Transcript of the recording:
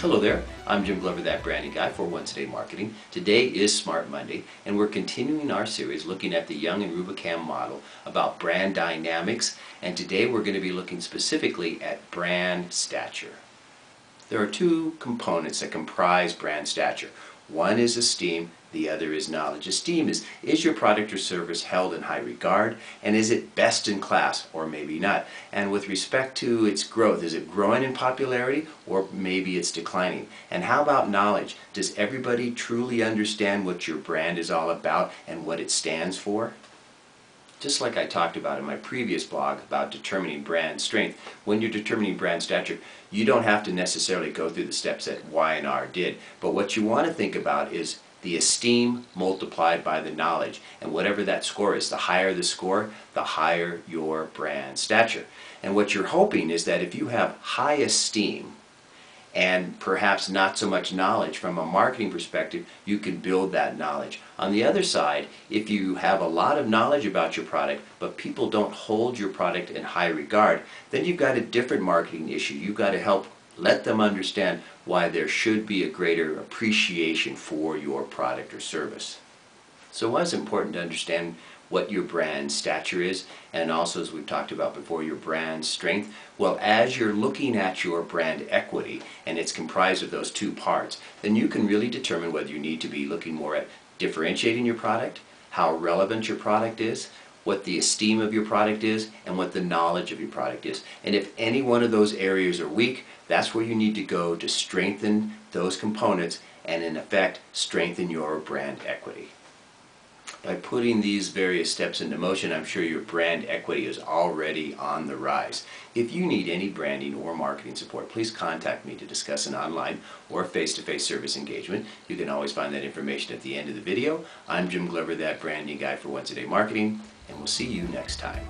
Hello there, I'm Jim Glover, that branding guy for Once a Day Marketing. Today is Smart Monday, and we're continuing our series looking at the Young and Rubicam model about brand dynamics, and today we're going to be looking specifically at brand stature. There are two components that comprise brand stature. One is esteem, the other is knowledge. Esteem is your product or service held in high regard, and is it best in class, or maybe not? And with respect to its growth, is it growing in popularity, or maybe it's declining? And how about knowledge? Does everybody truly understand what your brand is all about and what it stands for? Just like I talked about in my previous blog about determining brand strength, when you're determining brand stature, you don't have to necessarily go through the steps that Y and R did. But what you want to think about is the esteem multiplied by the knowledge. And whatever that score is, the higher the score, the higher your brand stature. And what you're hoping is that if you have high esteem, and perhaps not so much knowledge from a marketing perspective, you can build that knowledge. On the other side, if you have a lot of knowledge about your product, but people don't hold your product in high regard, then you've got a different marketing issue. You've got to help let them understand why there should be a greater appreciation for your product or service. So why is it important to understand what your brand stature is, and also, as we've talked about before, your brand strength? Well, as you're looking at your brand equity, and it's comprised of those two parts, then you can really determine whether you need to be looking more at differentiating your product, how relevant your product is, what the esteem of your product is, and what the knowledge of your product is. And if any one of those areas are weak, that's where you need to go to strengthen those components and, in effect, strengthen your brand equity. By putting these various steps into motion, I'm sure your brand equity is already on the rise. If you need any branding or marketing support, please contact me to discuss an online or face-to-face service engagement. You can always find that information at the end of the video. I'm Jim Glover, that branding guy for Once a Day Marketing, and we'll see you next time.